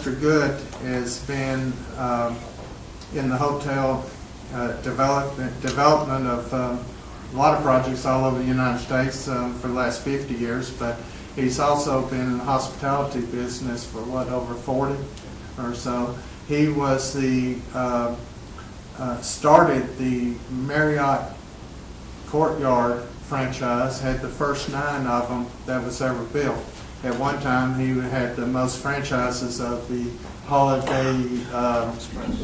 Mr. Good has been in the hotel development of a lot of projects all over the United States for the last 50 years, but he's also been in the hospitality business for over 40 or so. He was started the Marriott Courtyard franchise, had the first 9 of them that was ever built. At one time, he had the most franchises of the Holiday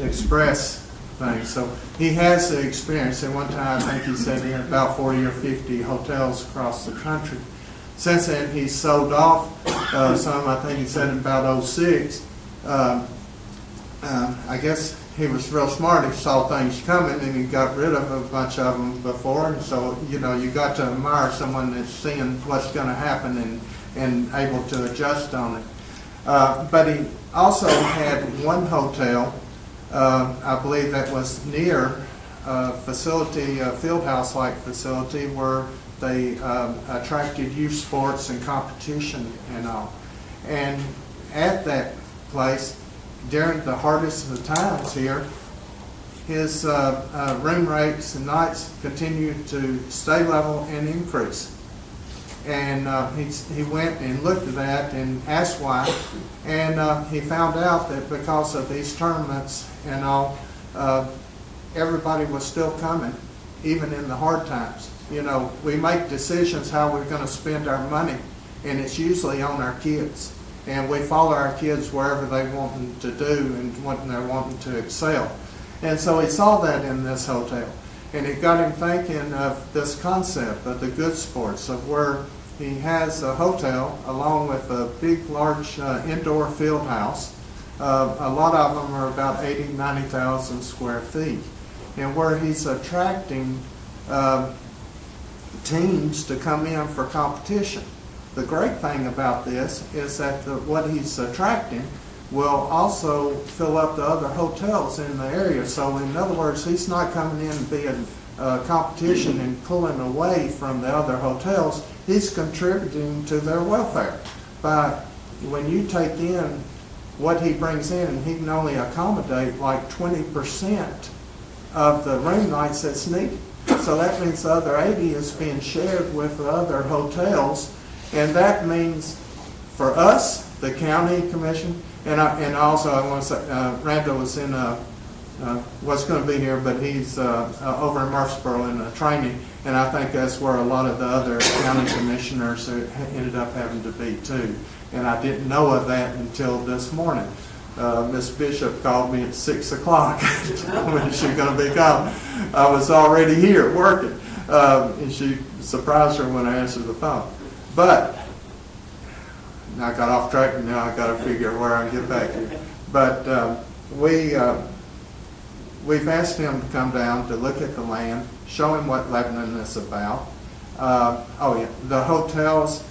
Express thing. So he has the experience. At one time, I think he said he had about 40 or 50 hotels across the country. Since then, he's sold off some. I think he said in about 06. I guess he was real smart. He saw things coming and he got rid of a bunch of them before. And so, you know, you got to admire someone that's seeing what's going to happen and able to adjust on it. But he also had one hotel, I believe that was near a facility, a field house-like facility where they attracted youth sports and competition and all. And at that place, during the hardest of the times here, his room rates and nights continued to stay level and increase. And he went and looked at that and asked why, and he found out that because of these tournaments and all, everybody was still coming, even in the hard times. You know, we make decisions how we're going to spend our money, and it's usually on our kids. And we follow our kids wherever they want them to do and what they're wanting to excel. And so he saw that in this hotel. And it got him thinking of this concept of the good sports, of where he has a hotel along with a big, large indoor field house. A lot of them are about 80,000, 90,000 square feet. And where he's attracting teams to come in for competition. The great thing about this is that what he's attracting will also fill up the other hotels in the area. So in other words, he's not coming in and being competition and pulling away from the other hotels. He's contributing to their welfare. But when you take in what he brings in, he can only accommodate like 20% of the room nights that's needed. So that means the other 80 is being shared with the other hotels. And that means for us, the county commission, and also I want to say, Randall was in was going to be here, but he's over in Murfreesboro in a training, and I think that's where a lot of the other county commissioners ended up having to be too. And I didn't know of that until this morning. Miss Bishop called me at 6 o'clock when she was going to be gone. I was already here working, and she surprised her when I answered the phone. But I got off track, and now I got to figure where I get back here. But we've asked him to come down to look at the land, show him what Lebanon is about. The hotels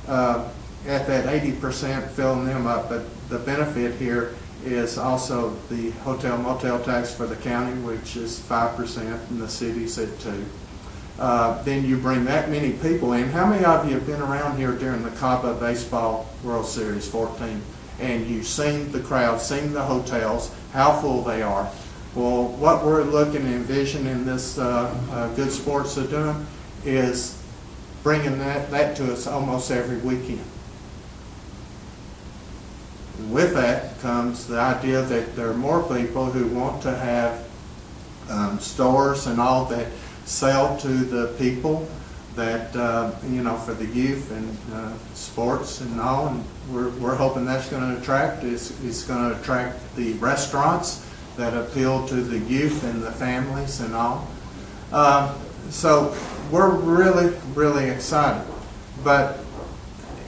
at that 80%, filling them up, but the benefit here is also the hotel motel tax for the county, which is 5%, and the city's at 2%. Then you bring that many people in. How many of you have been around here during the Cabo Baseball World Series 14? And you've seen the crowd, seen the hotels, how full they are. Well, what we're looking and envisioning this Good Sports are doing is bringing that to us almost every weekend. With that comes the idea that there are more people who want to have stores and all that sell to the people that, for the youth and sports and all. And we're hoping that's going to attract. It's going to attract the restaurants that appeal to the youth and the families and all. So we're really, really excited.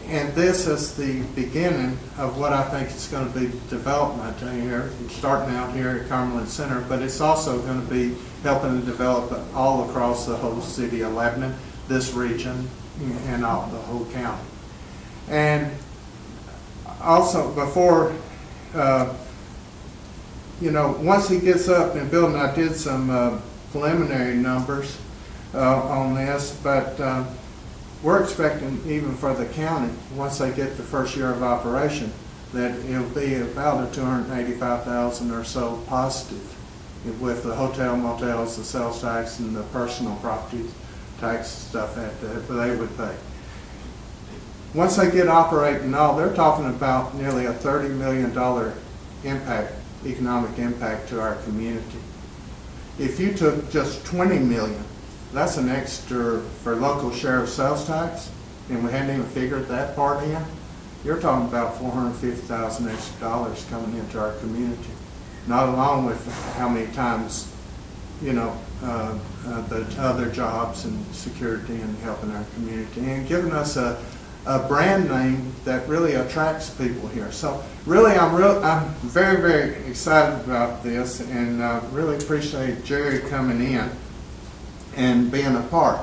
And this is the beginning of what I think is going to be development here, starting out here at Cumberland Center, but it's also going to be helping to develop all across the whole city of Lebanon, this region, and all the whole county. And also before, once he gets up and building, I did some preliminary numbers on this, but we're expecting, even for the county, once they get the first year of operation, that it'll be about a 285,000 or so positive with the hotel, motels, the sales tax, and the personal property tax stuff that they would pay. Once they get operating, all they're talking about nearly a $30 million impact, economic impact to our community. If you took just 20 million, that's an extra for local share of sales tax, and we hadn't even figured that part in. You're talking about $450,000 extra dollars coming into our community, not along with how many times, you know, the other jobs and security and helping our community and giving us a brand name that really attracts people here. So really, I'm very, very excited about this, and really appreciate Jerry coming in and being a part.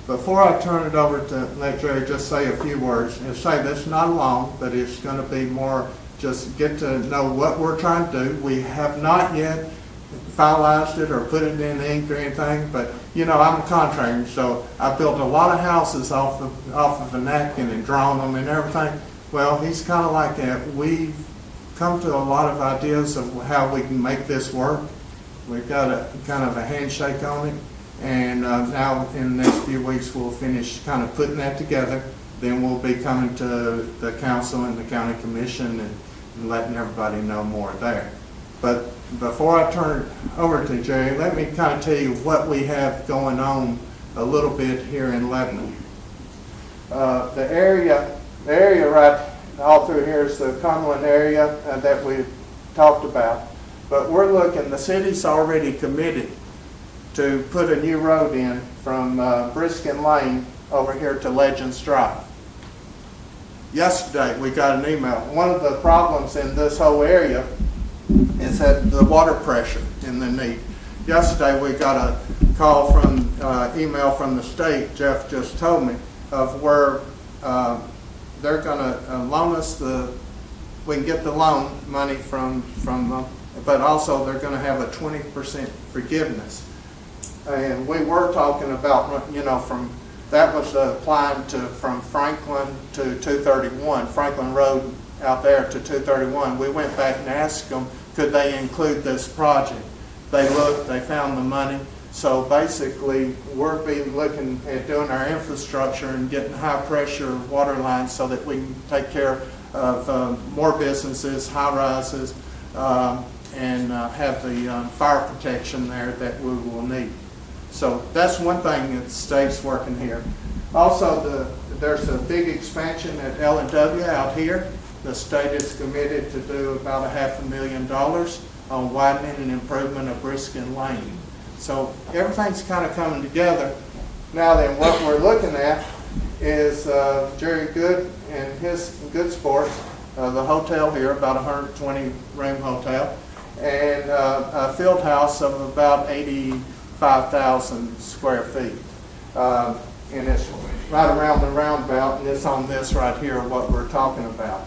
Before I turn it over to let Jerry just say a few words, and say this not long, but it's going to be more just get to know what we're trying to do. We have not yet finalized it or put it in ink or anything, but you know, I'm a contractor, so I built a lot of houses off of a napkin and drawn them and everything. Well, he's kind of like that. We've come to a lot of ideas of how we can make this work. We've got a kind of a handshake on it, and now in the next few weeks we'll finish kind of putting that together. Then we'll be coming to the council and the county commission and letting everybody know more there. But before I turn it over to Jerry, let me kind of tell you what we have going on a little bit here in Lebanon. The area right all through here is the Cumberland area that we talked about. But we're looking, the city's already committed to put a new road in from Briskin Lane over here to Legends Drive. Yesterday we got an email. One of the problems in this whole area is that the water pressure in the need. Yesterday we got a call from email from the state, Jeff just told me, of where they're going to loan us we can get the loan money from them, but also they're going to have a 20% forgiveness. And we were talking about, you know, that was applying from Franklin to 231, Franklin Road out there to 231. We went back and asked them, could they include this project? They looked, they found the money. So basically, we'll be looking at doing our infrastructure and getting high pressure water lines so that we can take care of more businesses, high rises, and have the fire protection there that we will need. So that's one thing that the state's working here. Also, there's a big expansion at L&W out here. The state is committed to do about $500,000 on widening and improvement of Briskin Lane. So everything's kind of coming together. Now then, what we're looking at is Jerry Good and his Good Sports, the hotel here, about 120 room hotel, and a field house of about 85,000 square feet. And it's right around the roundabout, and it's on this right here, what we're talking about.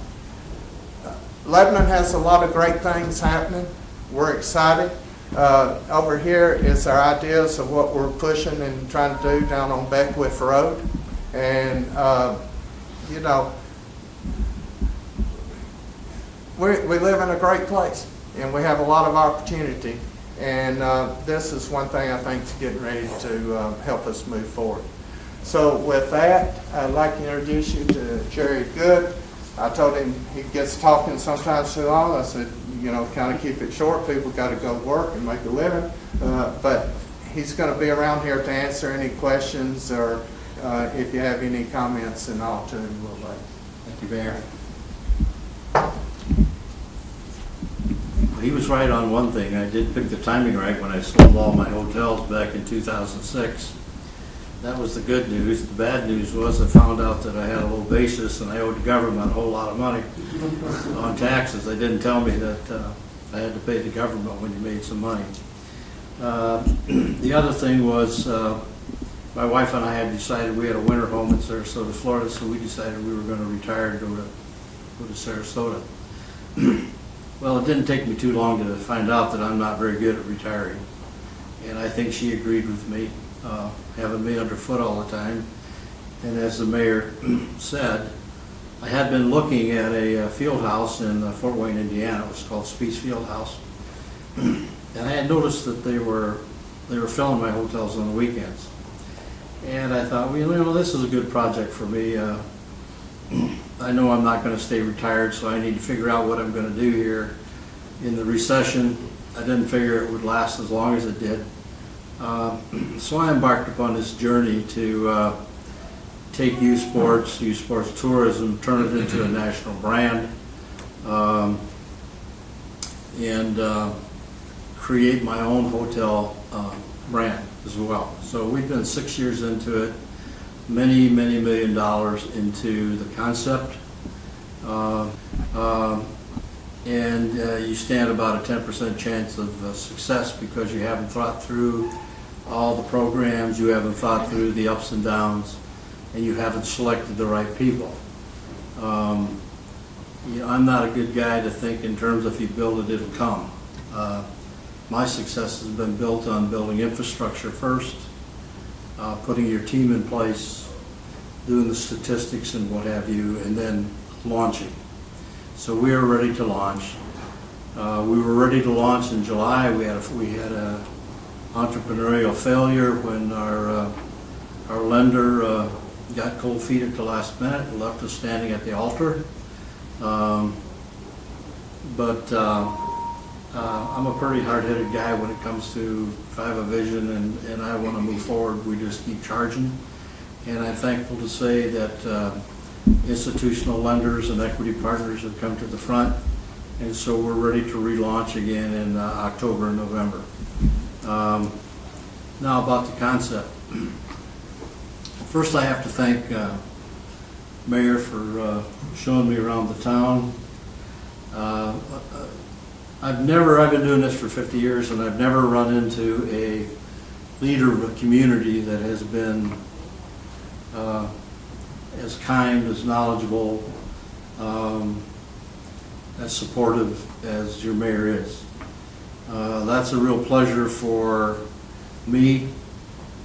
Lebanon has a lot of great things happening. We're excited. Over here is our ideas of what we're pushing and trying to do down on Beckwith Road. And, you know, we live in a great place, and we have a lot of opportunity. And this is one thing I think is getting ready to help us move forward. So with that, I'd like to introduce you to Jerry Good. I told him he gets talking sometimes too long. I said, you know, kind of keep it short. People got to go work and make a living. But he's going to be around here to answer any questions or if you have any comments and all to him. Thank you, Mayor. He was right on one thing. I did pick the timing right when I sold all my hotels back in 2006. That was the good news. The bad news was I found out that I had a low basis and I owed the government a whole lot of money on taxes. They didn't tell me that I had to pay the government when you made some money. The other thing was my wife and I had decided we had a winter home in Sarasota, Florida, so we decided we were going to retire and go to Sarasota. Well, it didn't take me too long to find out that I'm not very good at retiring. And I think she agreed with me, having me underfoot all the time. And as the mayor said, I had been looking at a field house in Fort Wayne, Indiana. It was called Speece Field House. And I had noticed that they were filling my hotels on the weekends. And I thought, well, you know, this is a good project for me. I know I'm not going to stay retired, so I need to figure out what I'm going to do here. In the recession, I didn't figure it would last as long as it did. So I embarked upon this journey to take youth sports tourism, turn it into a national brand, and create my own hotel brand as well. So we've been 6 years into it, many $1 million into the concept, and you stand about a 10% chance of success because you haven't thought through all the programs, you haven't thought through the ups and downs, and you haven't selected the right people. You know, I'm not a good guy to think in terms of if you build it, it'll come. My success has been built on building infrastructure first, putting your team in place, doing the statistics and what have you, and then launching. So we are ready to launch. We were ready to launch in July. We had a entrepreneurial failure when our lender got cold feet at the last minute and left us standing at the altar. But I'm a pretty hard-headed guy when it comes to if I have a vision and I want to move forward, we just keep charging. And I'm thankful to say that institutional lenders and equity partners have come to the front, and so we're ready to relaunch again in October and November. Now about the concept. First I have to thank Mayor for showing me around the town. I've been doing this for 50 years and I've never run into a leader of a community that has been as kind, as knowledgeable, as supportive as your mayor is. That's a real pleasure for me.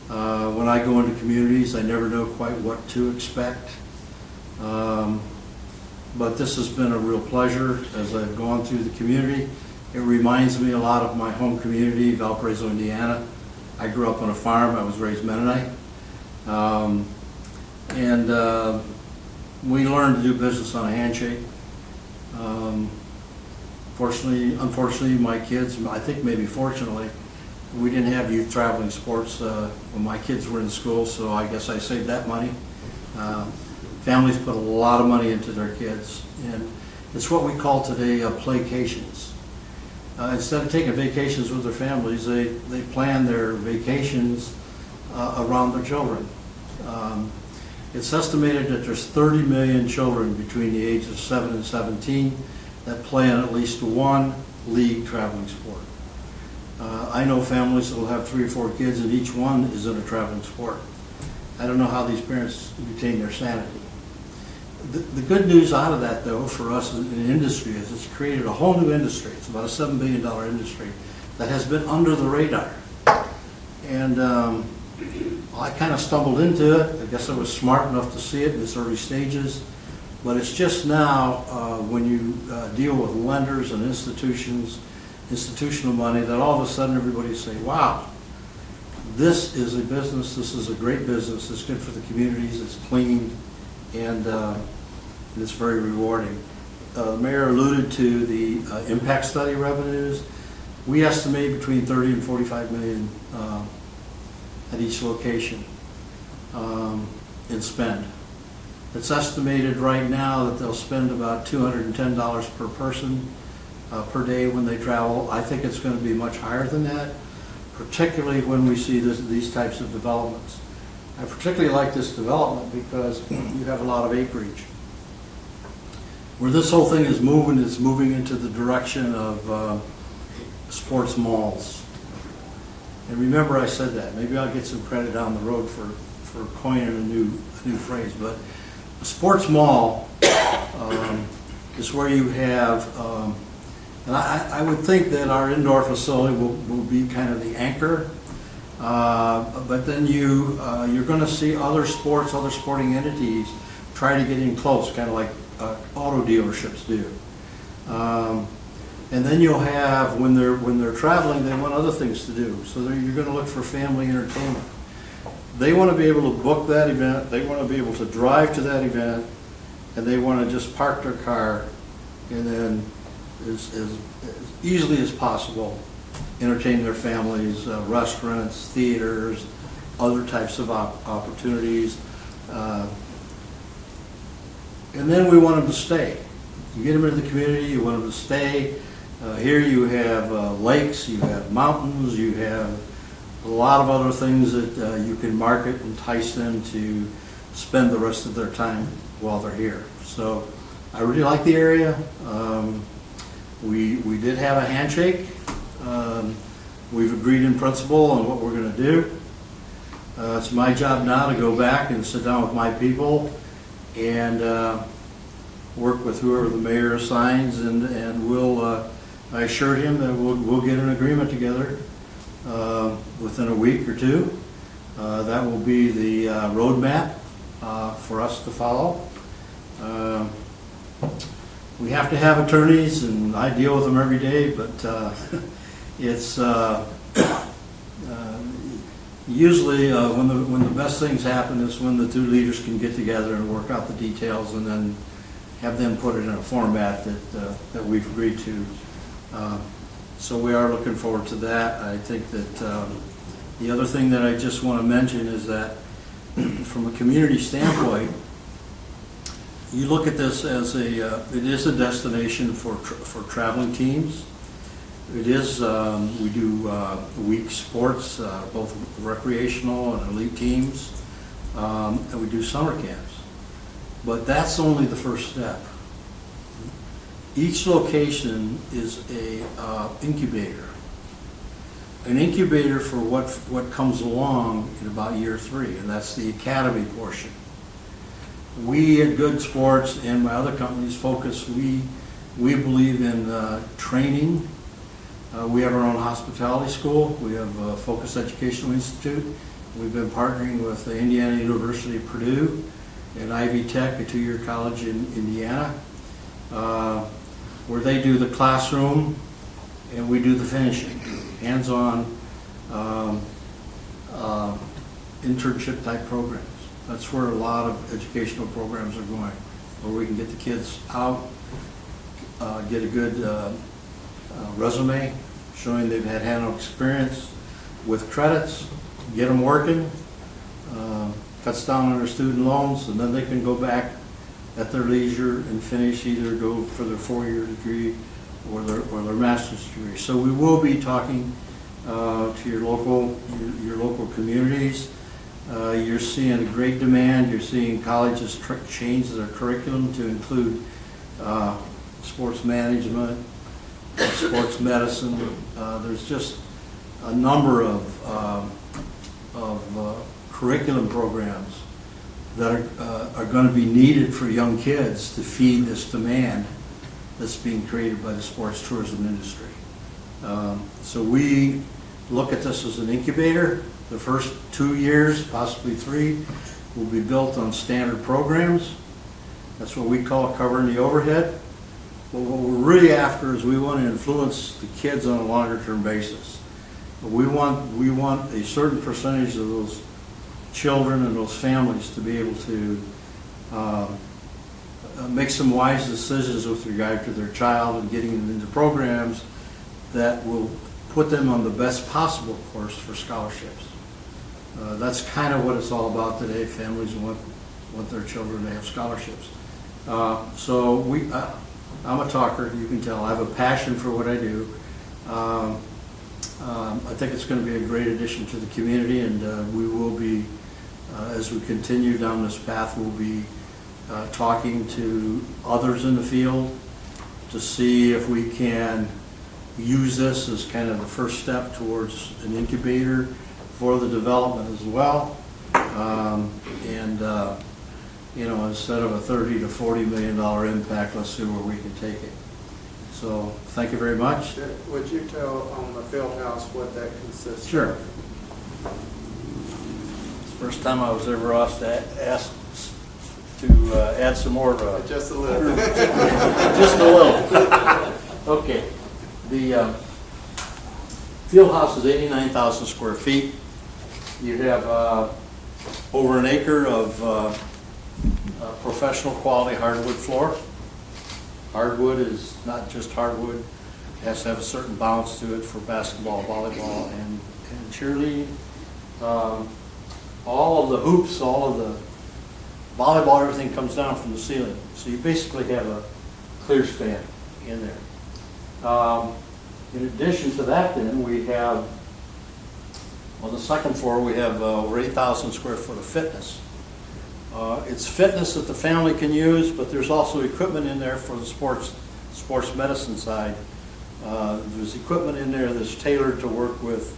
When I go into communities, I never know quite what to expect. But this has been a real pleasure as I've gone through the community. It reminds me a lot of my home community, Valparaiso, Indiana. I grew up on a farm. I was raised Mennonite. We learned to do business on a handshake. Unfortunately, my kids, I think maybe fortunately, we didn't have youth traveling sports when my kids were in school, so I guess I saved that money. Families put a lot of money into their kids, and it's what we call today playcations. Instead of taking vacations with their families, they plan their vacations around their children. It's estimated that there's 30 million children between the ages of 7 and 17 that play in at least one league traveling sport. I know families that will have 3 or 4 kids and each one is in a traveling sport. I don't know how these parents retain their sanity. The good news out of that, though, for us in the industry is it's created a whole new industry. It's about a $7 billion industry that has been under the radar. And I kind of stumbled into it. I guess I was smart enough to see it in its early stages. But it's just now, when you deal with lenders and institutions, institutional money, that all of a sudden everybody say, wow, this is a business, this is a great business, it's good for the communities, it's clean, and it's very rewarding. The mayor alluded to the impact study revenues. We estimate between 30 and 45 million at each location in spend. It's estimated right now that they'll spend about $210 per person per day when they travel. I think it's going to be much higher than that, particularly when we see these types of developments. I particularly like this development because you have a lot of acreage. Where this whole thing is moving, it's moving into the direction of sports malls. And remember I said that. Maybe I'll get some credit down the road for coining a new phrase. But a sports mall is where you have, and I would think that our indoor facility will be kind of the anchor. But then you're going to see other sporting entities try to get in close, kind of like auto dealerships do. And then you'll have, when they're traveling, they want other things to do. So you're going to look for family entertainment. They want to be able to book that event, they want to be able to drive to that event, and they want to just park their car and then as easily as possible entertain their families, restaurants, theaters, other types of opportunities. And then we want them to stay. You get them into the community, you want them to stay. Here you have lakes, you have mountains, you have a lot of other things that you can market, entice them to spend the rest of their time while they're here. So I really like the area. We did have a handshake. We've agreed in principle on what we're going to do. It's my job now to go back and sit down with my people and work with whoever the mayor assigns, and we'll. I assured him that we'll get an agreement together within a week or two. That will be the roadmap for us to follow. We have to have attorneys, and I deal with them every day, but it's usually when the best things happen is when the two leaders can get together and work out the details, and then have them put it in a format that we've agreed to. So we are looking forward to that. I think that the other thing that I just want to mention is that from a community standpoint, you look at this as it is a destination for traveling teams. It is, we do week sports, both recreational and elite teams, and we do summer camps. But that's only the first step. Each location is a incubator. An incubator for what comes along in about year 3, and that's the academy portion. We at Good Sports and my other companies focus, we believe in training. We have our own hospitality school. We have a Focus Educational Institute. We've been partnering with the Indiana University of Purdue and Ivy Tech, a 2-year college in Indiana, where they do the classroom and we do the finishing, hands-on internship type programs. That's where a lot of educational programs are going, where we can get the kids out, get a good resume showing they've had hands-on experience with credits, get them working, cuts down on their student loans, and then they can go back at their leisure and finish, either go for their 4-year degree or their master's degree. So we will be talking to your local communities. You're seeing a great demand. You're seeing colleges change their curriculum to include sports management, sports medicine. There's just a number of curriculum programs that are going to be needed for young kids to feed this demand that's being created by the sports tourism industry. So we look at this as an incubator. The first 2 years, possibly 3, will be built on standard programs. That's what we call covering the overhead. But what we're really after is we want to influence the kids on a longer term basis. We want a certain percentage of those children and those families to be able to make some wise decisions with regard to their child and getting them into programs that will put them on the best possible course for scholarships. That's kind of what it's all about today. Families want their children to have scholarships. So I'm a talker, you can tell. I have a passion for what I do. I think it's going to be a great addition to the community, and we will be, as we continue down this path, we'll be talking to others in the field to see if we can use this as kind of the first step towards an incubator for the development as well. Instead of a $30 to $40 million impact, let's see where we can take it. So, thank you very much. Would you tell on the field house what that consists of? Sure. It's the first time I was ever asked to add some more, Just a little. just a little. Okay. The field house is 89,000 square feet. You have over an acre of professional quality hardwood floor. Hardwood is not just hardwood. It has to have a certain bounce to it for basketball, volleyball, and cheerleading. All of the hoops, all of the volleyball, everything comes down from the ceiling. So you basically have a clear span in there. In addition to that, then, we have, on the second floor, we have over 8,000 square foot of fitness. It's fitness that the family can use, but there's also equipment in there for the sports medicine side. There's equipment in there that's tailored to work with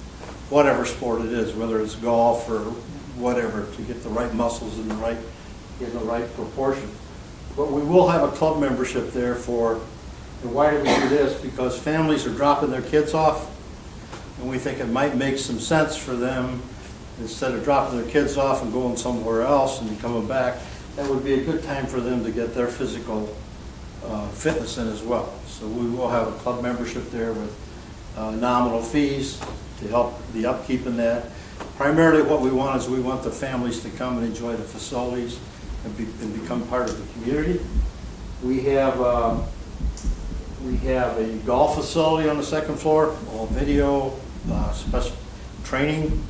whatever sport it is, whether it's golf or whatever, to get the right muscles in the right proportion. But we will have a club membership there for, and why do we do this? Because families are dropping their kids off, and we think it might make some sense for them, instead of dropping their kids off and going somewhere else and coming back, that would be a good time for them to get their physical fitness in as well. So we will have a club membership there with nominal fees to help the upkeep in that. Primarily what we want is we want the families to come and enjoy the facilities and become part of the community. We have a golf facility on the second floor, all video, special training.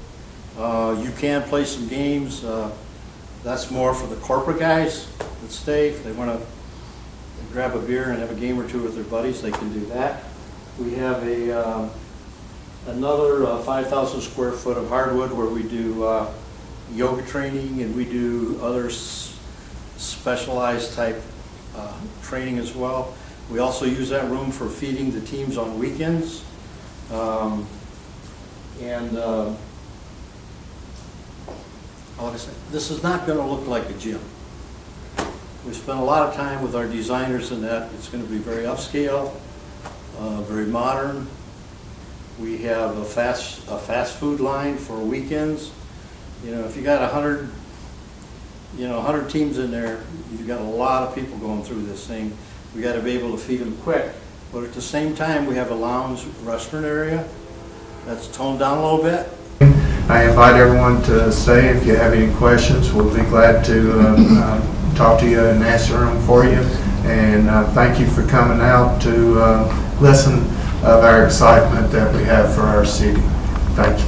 You can play some games. That's more for the corporate guys that stay. If they want to grab a beer and have a game or two with their buddies, they can do that. We have another 5,000 square foot of hardwood where we do yoga training, and we do other specialized type training as well. We also use that room for feeding the teams on weekends. Like I said, this is not going to look like a gym. We spent a lot of time with our designers in that. It's going to be very upscale, very modern. We have a fast food line for weekends. You know, if you got 100 teams in there, you've got a lot of people going through this thing. We got to be able to feed them quick. But at the same time, we have a lounge restaurant area that's toned down a little bit. I invite everyone to stay. If you have any questions, we'll be glad to talk to you and answer them for you. And thank you for coming out to listen of our excitement that we have for our city. Thank you.